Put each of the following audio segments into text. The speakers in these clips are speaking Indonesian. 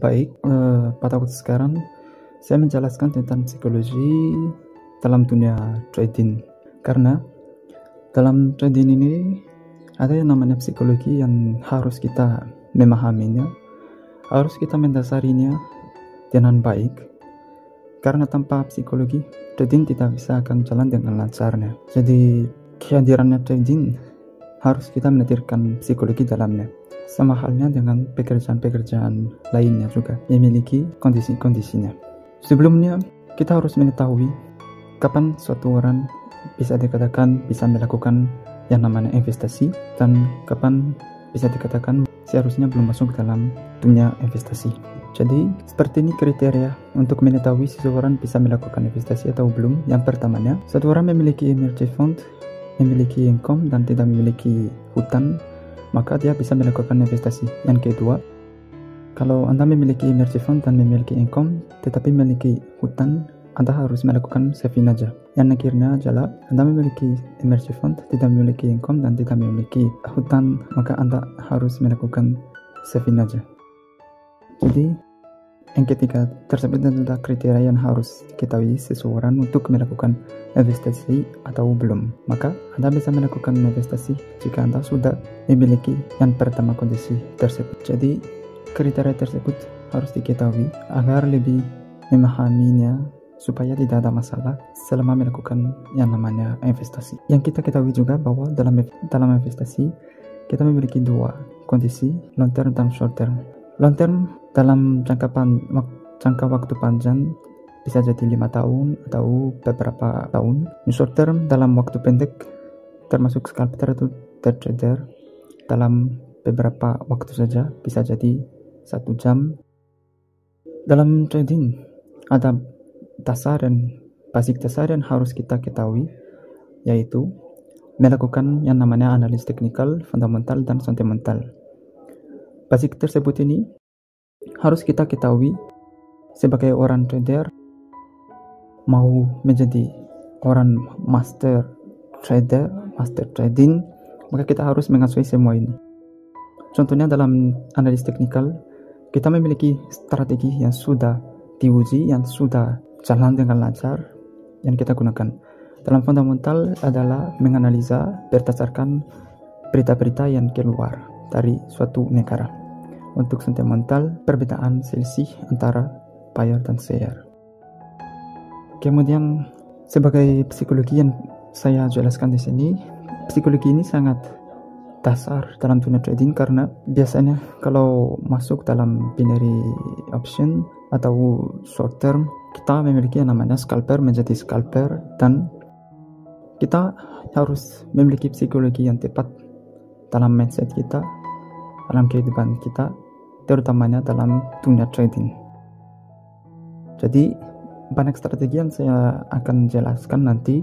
Baik, pada waktu sekarang saya menjelaskan tentang psikologi dalam dunia trading. Karena dalam trading ini ada yang namanya psikologi yang harus kita memahaminya, harus kita mendasarinya dengan baik. Karena tanpa psikologi, trading tidak bisa akan jalan dengan lancarnya. Jadi kehadirannya trading harus kita menghadirkan psikologi dalamnya. Sama halnya dengan pekerjaan-pekerjaan lainnya juga memiliki kondisi-kondisinya. Sebelumnya kita harus mengetahui kapan suatu orang bisa dikatakan bisa melakukan yang namanya investasi dan kapan bisa dikatakan seharusnya belum masuk dalam dunia investasi. Jadi seperti ini kriteria untuk mengetahui seseorang bisa melakukan investasi atau belum. Yang pertamanya, satu orang memiliki emergency fund, memiliki income dan tidak memiliki hutang, maka dia bisa melakukan investasi. Yang kedua, kalau Anda memiliki emergency fund dan memiliki income tetapi memiliki hutang, Anda harus melakukan saving aja. Yang akhirnya adalah Anda memiliki emergency fund, tidak memiliki income dan tidak memiliki hutang, maka Anda harus melakukan saving aja. Jadi yang ketiga tersebut adalah kriteria yang harus diketahui seseorang untuk melakukan investasi atau belum. Maka Anda bisa melakukan investasi jika Anda sudah memiliki yang pertama kondisi tersebut. Jadi kriteria tersebut harus diketahui agar lebih memahaminya supaya tidak ada masalah selama melakukan yang namanya investasi. Yang kita ketahui juga bahwa dalam investasi kita memiliki dua kondisi, long term dan short term. Long term dalam jangka waktu panjang bisa jadi 5 tahun atau beberapa tahun. Short term dalam waktu pendek termasuk scalper atau trader dalam beberapa waktu saja, bisa jadi 1 jam. Dalam trading ada basic dasar yang harus kita ketahui, yaitu melakukan yang namanya analis teknikal, fundamental dan sentimental. Basic tersebut ini harus kita ketahui sebagai orang trader. Mau menjadi orang master trader, master trading, maka kita harus menguasai semua ini. Contohnya dalam analis teknikal, kita memiliki strategi yang sudah diuji, yang sudah jalan dengan lancar, yang kita gunakan. Dalam fundamental adalah menganalisa berdasarkan berita-berita yang keluar dari suatu negara. Untuk sentimental, perbedaan selisih antara buyer dan seller. Kemudian sebagai psikologi yang saya jelaskan di sini, psikologi ini sangat dasar dalam dunia trading karena biasanya kalau masuk dalam binary option atau short term, kita memiliki yang namanya scalper menjadi scalper, dan kita harus memiliki psikologi yang tepat dalam mindset kita, dalam kehidupan kita, terutamanya dalam dunia trading. Jadi banyak strategi yang saya akan jelaskan nanti,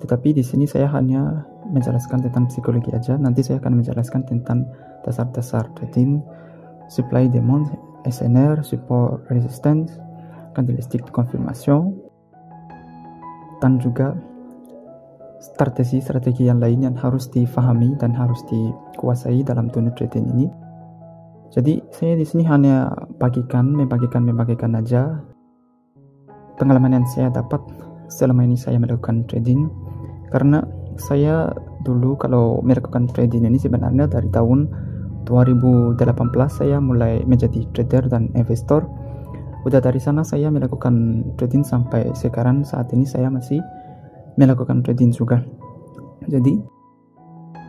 tetapi di sini saya hanya menjelaskan tentang psikologi aja. Nanti saya akan menjelaskan tentang dasar-dasar trading, supply demand, SNR, support resistance, candlestick confirmation, dan juga strategi yang lain yang harus difahami dan harus dikuasai dalam dunia trading ini. Jadi saya di sini hanya membagikan aja pengalaman yang saya dapat selama ini saya melakukan trading. Karena saya dulu kalau melakukan trading ini sebenarnya dari tahun 2018 saya mulai menjadi trader dan investor. Udah dari sana saya melakukan trading sampai sekarang, saat ini saya masih melakukan trading juga. Jadi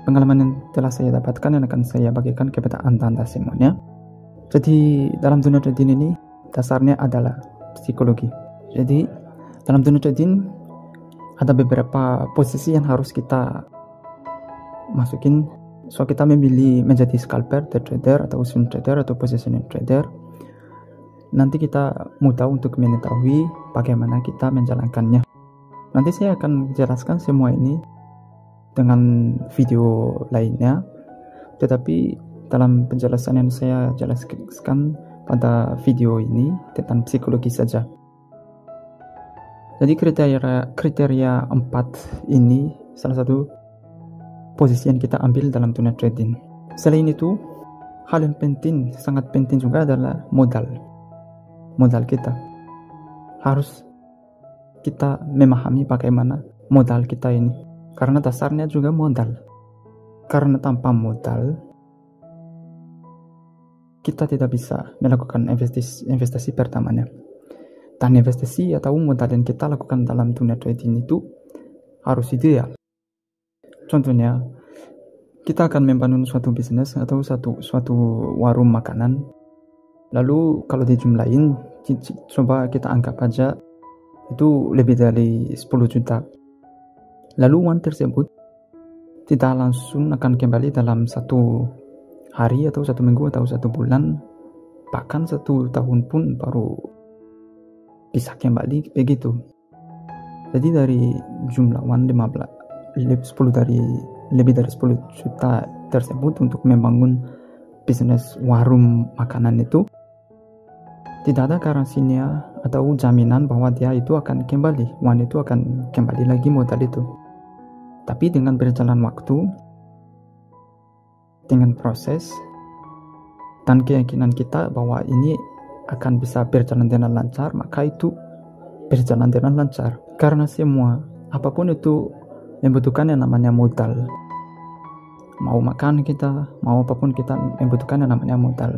pengalaman yang telah saya dapatkan yang akan saya bagikan kepada anda semuanya. Jadi dalam dunia trading ini dasarnya adalah psikologi. Jadi dalam dunia trading ada beberapa posisi yang harus kita masukin. So kita memilih menjadi scalper, trader atau swing trader atau positioning trader. Nanti kita mudah untuk mengetahui bagaimana kita menjalankannya. Nanti saya akan jelaskan semua ini dengan video lainnya, tetapi dalam penjelasan yang saya jelaskan pada video ini tentang psikologi saja. Jadi kriteria 4 ini salah satu posisi yang kita ambil dalam dunia trading. Selain itu, hal yang penting, sangat penting juga adalah modal. modal kita. Harus kita memahami bagaimana modal kita ini, karena dasarnya juga modal. Karena tanpa modal kita tidak bisa melakukan investasi pertamanya. Dan investasi atau modal yang kita lakukan dalam dunia trading itu harus ideal. Contohnya, kita akan membangun suatu bisnis atau suatu warung makanan. Lalu kalau dijumlahin, coba kita anggap aja itu lebih dari 10 juta. Lalu uang tersebut tidak langsung akan kembali dalam 1 hari atau 1 minggu atau 1 bulan, bahkan 1 tahun pun baru bisa kembali begitu. Jadi dari jumlah uang lebih dari 10 juta tersebut untuk membangun bisnis warung makanan itu, tidak ada garansinya atau jaminan bahwa dia itu akan kembali, uang itu akan kembali lagi modal itu. Tapi dengan berjalan waktu, dengan proses dan keyakinan kita bahwa ini akan bisa berjalan dengan lancar, maka itu berjalan dengan lancar. Karena semua, apapun itu membutuhkan yang namanya modal. Mau makan kita, mau apapun kita membutuhkan yang namanya modal.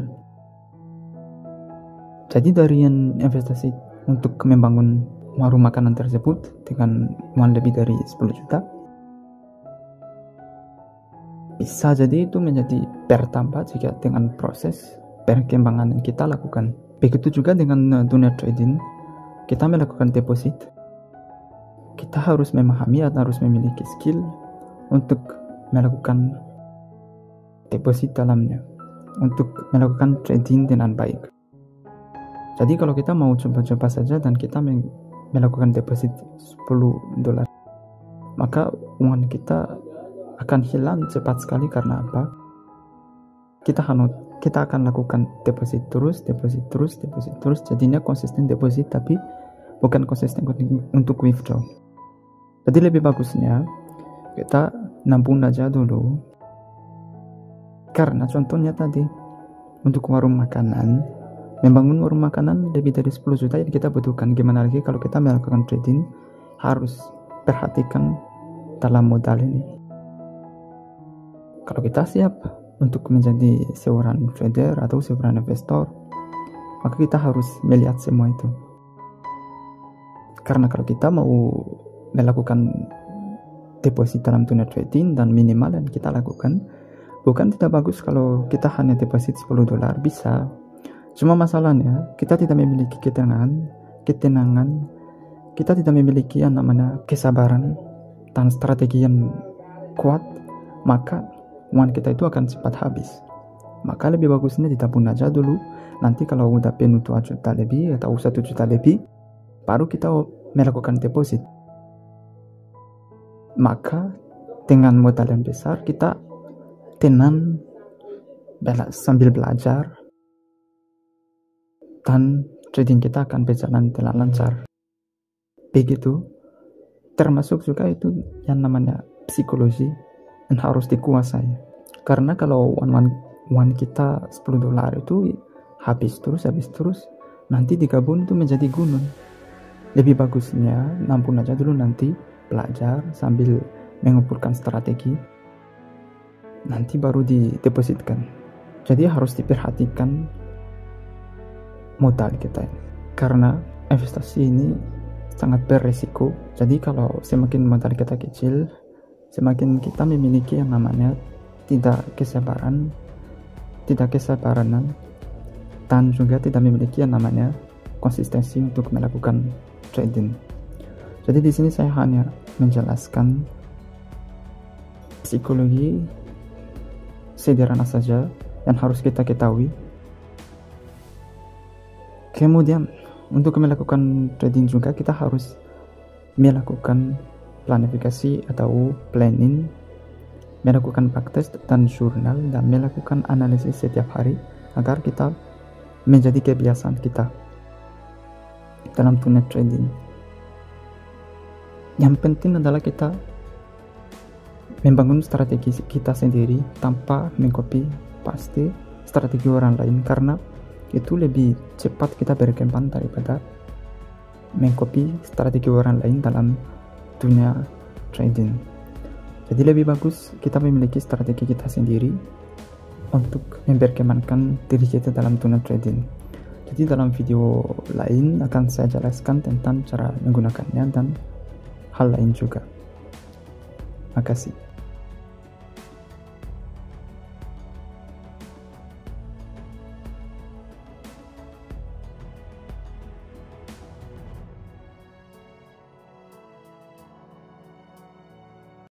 Jadi dari yang investasi untuk membangun warung makanan tersebut dengan uang lebih dari 10 juta, bisa jadi itu menjadi bertambah jika dengan proses perkembangan yang kita lakukan. Begitu juga dengan dunia trading, kita melakukan deposit. Kita harus memahami atau harus memiliki skill untuk melakukan deposit dalamnya, untuk melakukan trading dengan baik. Jadi kalau kita mau coba-coba saja dan kita melakukan deposit $10, maka uang kita akan hilang cepat sekali. Karena apa? Kita akan lakukan deposit terus, jadinya konsisten deposit tapi bukan konsisten untuk withdraw. Jadi lebih bagusnya kita nabung aja dulu. Karena contohnya tadi, untuk warung makanan, membangun warung makanan lebih dari 10 juta yang kita butuhkan. Gimana lagi kalau kita melakukan trading, harus perhatikan dalam modal ini. Kalau kita siap untuk menjadi seorang trader atau seorang investor, maka kita harus melihat semua itu. Karena kalau kita mau melakukan deposit dalam dunia trading dan minimal yang kita lakukan, bukan tidak bagus kalau kita hanya deposit $10, bisa. Cuma masalahnya kita tidak memiliki ketenangan, kita tidak memiliki yang namanya kesabaran dan strategi yang kuat, maka uang kita itu akan cepat habis. Maka lebih bagusnya ditabung aja dulu. Nanti kalau udah penuh 2 juta lebih atau 1 juta lebih, baru kita melakukan deposit. Maka dengan modal yang besar kita tenang sambil belajar, dan trading kita akan berjalan dengan lancar. Begitu. Termasuk juga itu yang namanya psikologi yang harus dikuasai. Karena kalau uang kita $10 itu habis terus, nanti digabung itu menjadi gunung. Lebih bagusnya nabung aja dulu, nanti belajar sambil mengumpulkan strategi, nanti baru didepositkan. Jadi harus diperhatikan modal kita ini, karena investasi ini sangat beresiko. Jadi kalau semakin modal kita kecil, semakin kita memiliki yang namanya tidak kesabaranan, dan juga tidak memiliki yang namanya konsistensi untuk melakukan trading. Jadi di sini saya hanya menjelaskan psikologi sederhana saja yang harus kita ketahui. Kemudian untuk melakukan trading juga kita harus melakukan planifikasi atau planning, melakukan backtest dan jurnal, dan melakukan analisis setiap hari agar kita menjadi kebiasaan kita dalam dunia trading. Yang penting adalah kita membangun strategi kita sendiri tanpa mengcopy paste strategi orang lain, karena itu lebih cepat kita berkembang daripada mengcopy strategi orang lain dalam dunia trading. Jadi lebih bagus kita memiliki strategi kita sendiri untuk memperkembangkan diri kita dalam dunia trading. Jadi dalam video lain akan saya jelaskan tentang cara menggunakannya dan hal lain juga. Makasih.